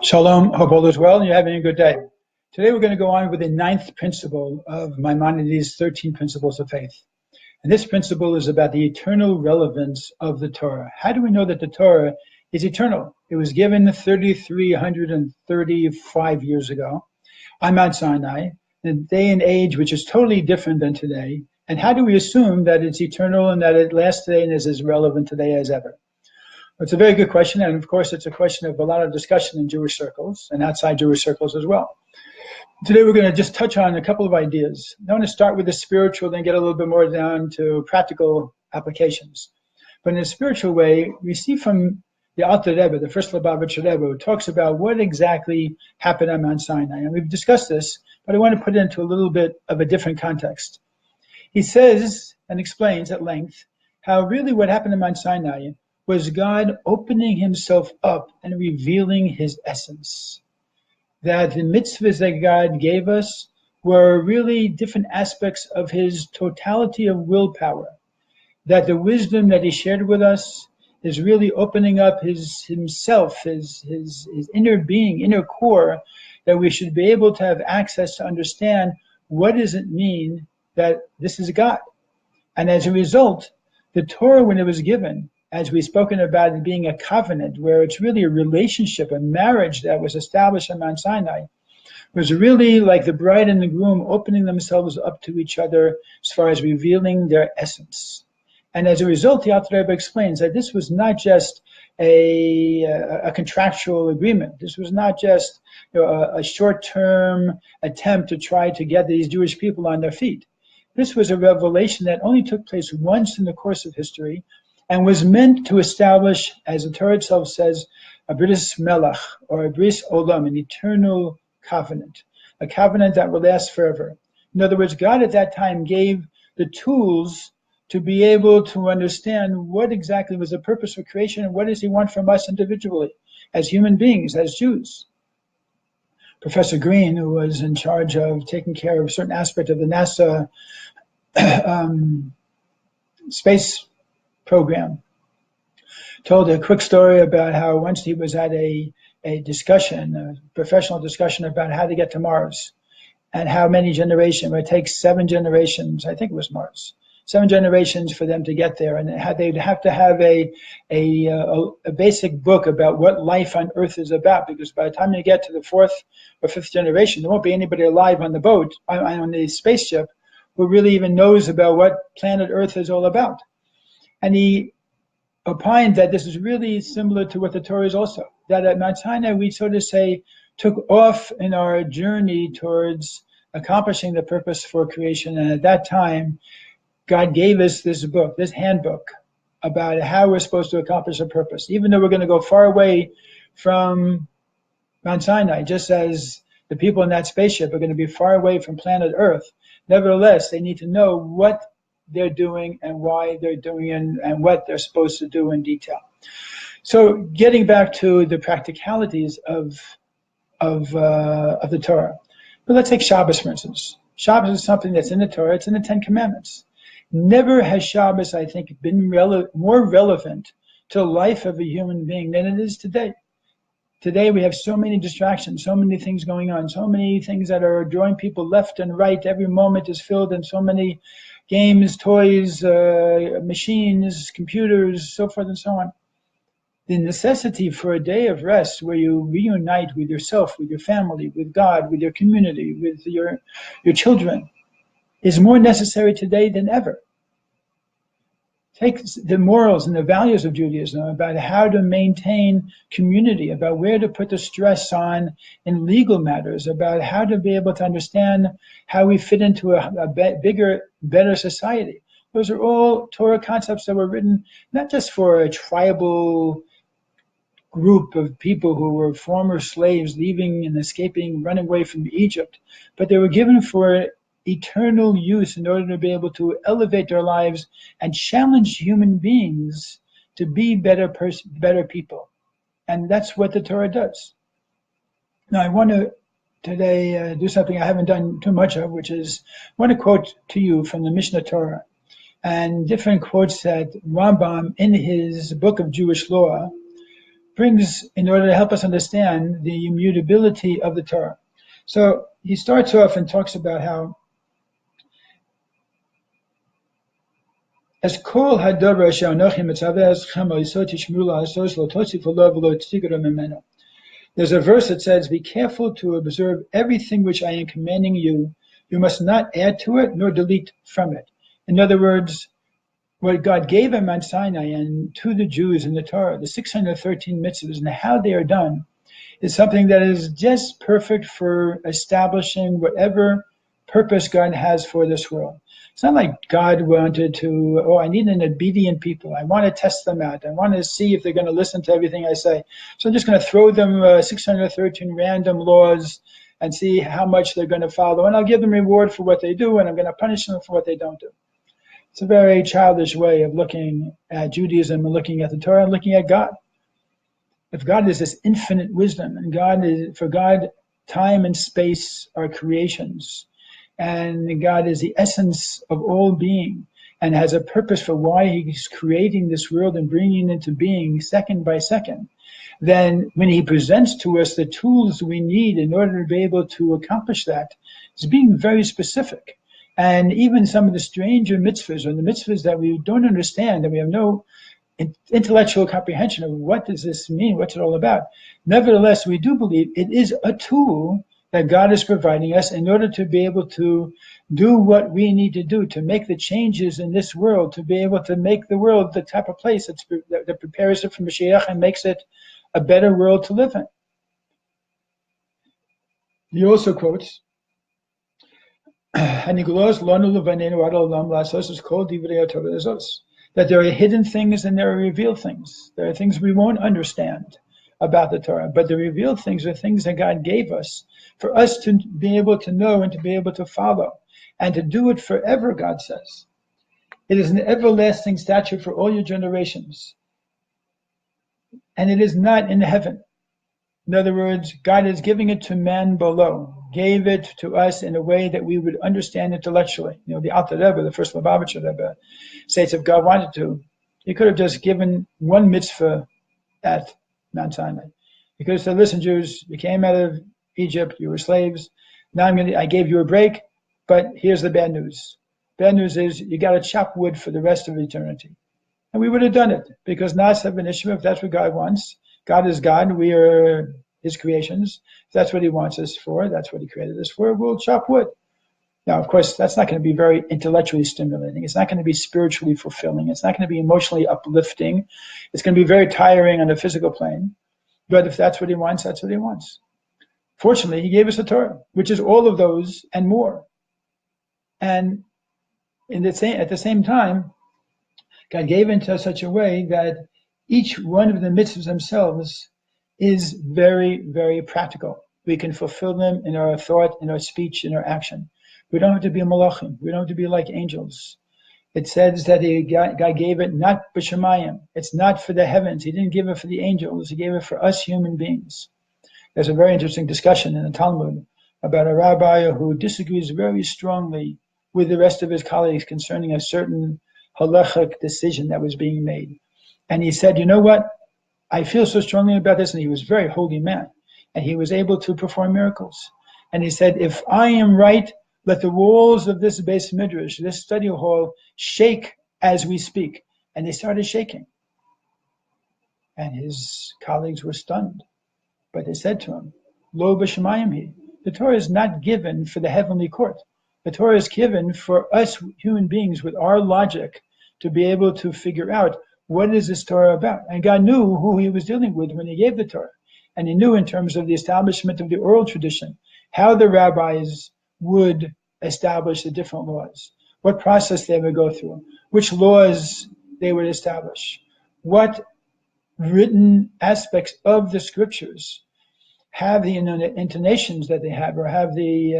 Shalom, hope all is well and you're having a good day. Today we're going to go on with the ninth principle of Maimonides' 13 principles of faith. And this principle is about the eternal relevance of the Torah. How do we know that the Torah is eternal? It was given 3,335 years ago on Mount Sinai, in a day and age which is totally different than today. And how do we assume that it's eternal and that it lasts today and is as relevant today as ever? It's a very good question, and of course it's a question of a lot of discussion in Jewish circles and outside Jewish circles as well. Today we're going to just touch on a couple of ideas. I want to start with the spiritual, then get a little bit more down to practical applications. But in a spiritual way, we see from the Alter Rebbe, the first Lubavitcher Rebbe, who talks about what exactly happened on Mount Sinai. And we've discussed this, but I want to put it into a little bit of a different context. He says and explains at length how really what happened on Mount Sinai was God opening himself up and revealing his essence. That the mitzvahs that God gave us were really different aspects of his totality of willpower. That the wisdom that he shared with us is really opening up himself, his inner being, inner core, that we should be able to have access to understand what does it mean that this is God. And as a result, the Torah, when it was given, as we've spoken about it being a covenant, where it's really a relationship, a marriage that was established on Mount Sinai, was really like the bride and the groom opening themselves up to each other as far as revealing their essence. And as a result, the Alter Rebbe explains that this was not just a contractual agreement. This was not just a short-term attempt to try to get these Jewish people on their feet. This was a revelation that only took place once in the course of history, and was meant to establish, as the Torah itself says, a bris melach, or a bris olam, an eternal covenant, a covenant that will last forever. In other words, God at that time gave the tools to be able to understand what exactly was the purpose of creation and what does he want from us individually, as human beings, as Jews. Professor Green, who was in charge of taking care of a certain aspect of the NASA space program, told a quick story about how once he was at a discussion, a professional discussion about how to get to Mars and how many generations, it would take 7 generations, I think it was Mars, 7 generations for them to get there, and how they'd have to have a basic book about what life on Earth is about, because by the time you get to the 4th or 5th generation, there won't be anybody alive on the boat, on the spaceship, who really even knows about what planet Earth is all about. And he opined that this is really similar to what the Torah is also. That at Mount Sinai, we, so to say, took off in our journey towards accomplishing the purpose for creation. And at that time, God gave us this book, this handbook, about how we're supposed to accomplish a purpose. Even though we're going to go far away from Mount Sinai, just as the people in that spaceship are going to be far away from planet Earth, nevertheless, they need to know what they're doing and why they're doing it and what they're supposed to do in detail. So getting back to the practicalities of the Torah. But let's take Shabbos, for instance. Shabbos is something that's in the Torah. It's in the 10 Commandments. Never has Shabbos, I think, been more relevant to the life of a human being than it is today. Today we have so many distractions, so many things going on, so many things that are drawing people left and right. Every moment is filled in so many games, toys, machines, computers, so forth and so on. The necessity for a day of rest where you reunite with yourself, with your family, with God, with your community, with your children, is more necessary today than ever. Take the morals and the values of Judaism about how to maintain community, about where to put the stress on in legal matters, about how to be able to understand how we fit into a bigger, better society. Those are all Torah concepts that were written not just for a tribal group of people who were former slaves leaving and escaping, running away from Egypt, but they were given for eternal use in order to be able to elevate their lives and challenge human beings to be better people. And that's what the Torah does. Now, I want to today do something I haven't done too much of, which is I want to quote to you from the Mishnah Torah and different quotes that Rambam in his book of Jewish law brings in order to help us understand the immutability of the Torah. So he starts off and talks about how as kol hadavar she'anochi mitzaveh eschem ha'isot tishmru la'asos lo tosifu lo v'lo tigru mimeno. There's a verse that says, be careful to observe everything which I am commanding you. You must not add to it nor delete from it. In other words, what God gave him on Sinai and to the Jews in the Torah, the 613 mitzvahs and how they are done, is something that is just perfect for establishing whatever purpose God has for this world. It's not like God wanted to, I need an obedient people. I want to test them out. I want to see if they're going to listen to everything I say. So I'm just going to throw them 613 random laws and see how much they're going to follow. And I'll give them reward for what they do, and I'm going to punish them for what they don't do. It's a very childish way of looking at Judaism and looking at the Torah and looking at God. If God is this infinite wisdom, and for God, time and space are creations, and God is the essence of all being and has a purpose for why he's creating this world and bringing it into being second by second, then when he presents to us the tools we need in order to be able to accomplish that, he's being very specific. And even some of the stranger mitzvahs, or the mitzvahs that we don't understand, that we have no intellectual comprehension of what does this mean, what's it all about, nevertheless, we do believe it is a tool that God is providing us in order to be able to do what we need to do, to make the changes in this world, to be able to make the world the type of place that prepares it for Mashiach and makes it a better world to live in. He also quotes, that there are hidden things and there are revealed things. There are things we won't understand about the Torah, but the revealed things are things that God gave us for us to be able to know and to be able to follow and to do it forever, God says. It is an everlasting statute for all your generations, and it is not in heaven. In other words, God is giving it to man below, gave it to us in a way that we would understand intellectually. The Alter Rebbe, the first Lubavitcher Rebbe, states if God wanted to, he could have just given one mitzvah at Mount Sinai. He could have said, listen, Jews, you came out of Egypt, you were slaves. Now I gave you a break, but here's the bad news. Bad news is you got to chop wood for the rest of eternity. And we would have done it, because Nas have an issue if that's what God wants. God is God, we are his creations. If that's what he wants us for, that's what he created us for, we'll chop wood. Now, of course, that's not going to be very intellectually stimulating. It's not going to be spiritually fulfilling. It's not going to be emotionally uplifting. It's going to be very tiring on the physical plane. But if that's what he wants, that's what he wants. Fortunately, he gave us the Torah, which is all of those and more. And at the same time, God gave it to us such a way that each one of the mitzvahs themselves is very, very practical. We can fulfill them in our thought, in our speech, in our action. We don't have to be a malachim. We don't have to be like angels. It says that God gave it not b'shamayim. It's not for the heavens. He didn't give it for the angels. He gave it for us human beings. There's a very interesting discussion in the Talmud about a rabbi who disagrees very strongly with the rest of his colleagues concerning a certain halachic decision that was being made. And he said, you know what? I feel so strongly about this. And he was a very holy man. And he was able to perform miracles. And he said, if I am right, let the walls of this Beis Midrash, this study hall, shake as we speak. And they started shaking. And his colleagues were stunned. But they said to him, Lo b'shamayim hi. The Torah is not given for the heavenly court. The Torah is given for us human beings with our logic to be able to figure out what is this Torah about. And God knew who he was dealing with when he gave the Torah. And he knew in terms of the establishment of the oral tradition, how the rabbis would establish the different laws, what process they would go through, which laws they would establish, what written aspects of the scriptures have the intonations that they have, or have the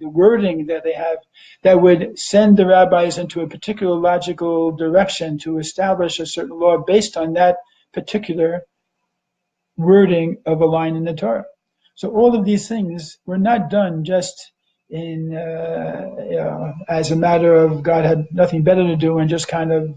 wording that they have, that would send the rabbis into a particular logical direction to establish a certain law based on that particular wording of a line in the Torah. So all of these things were not done just in as a matter of God had nothing better to do and just kind of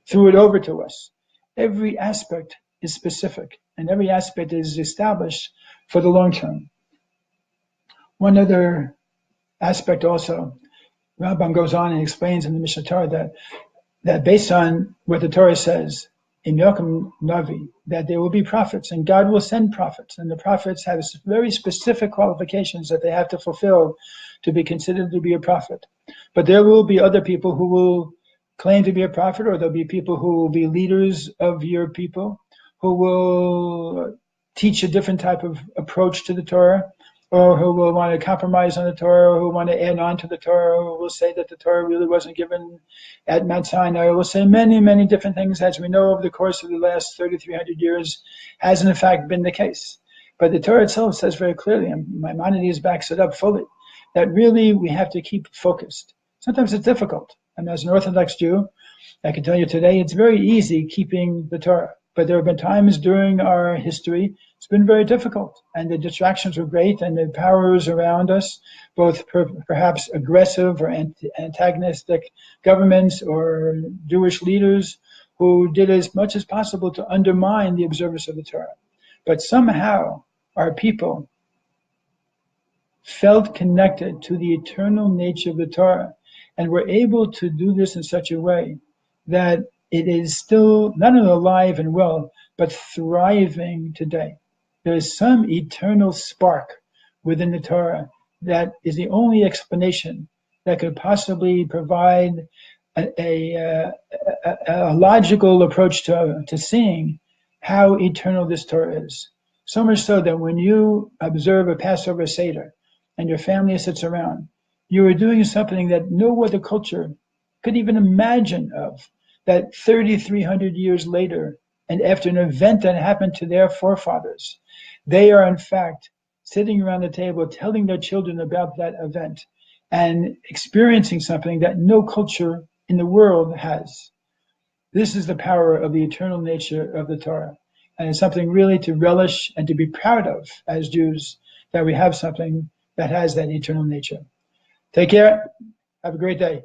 threw it over to us. Every aspect is specific, and every aspect is established for the long term. One other aspect also, Rambam goes on and explains in the Mishnah Torah that based on what the Torah says, in Yochim Navi, that there will be prophets and God will send prophets, and the prophets have very specific qualifications that they have to fulfill to be considered to be a prophet. But there will be other people who will claim to be a prophet, or there'll be people who will be leaders of your people, who will teach a different type of approach to the Torah, or who will want to compromise on the Torah, or who want to add on to the Torah, or will say that the Torah really wasn't given at Mount Sinai, or will say many, many different things, as we know over the course of the last 3,300 years has in fact been the case. But the Torah itself says very clearly, and Maimonides backs it up fully, that really we have to keep focused. Sometimes it's difficult. And as an Orthodox Jew, I can tell you today, it's very easy keeping the Torah. But there have been times during our history, it's been very difficult. And the distractions were great, and the powers around us, both perhaps aggressive or antagonistic governments or Jewish leaders, who did as much as possible to undermine the observance of the Torah. But somehow our people felt connected to the eternal nature of the Torah, and were able to do this in such a way that it is still not only alive and well, but thriving today. There is some eternal spark within the Torah that is the only explanation that could possibly provide a logical approach to seeing how eternal this Torah is. So much so that when you observe a Passover Seder and your family sits around, you are doing something that no other culture could even imagine of, that 3,300 years later, and after an event that happened to their forefathers, they are in fact sitting around the table telling their children about that event and experiencing something that no culture in the world has. This is the power of the eternal nature of the Torah. And it's something really to relish and to be proud of as Jews, that we have something that has that eternal nature. Take care. Have a great day.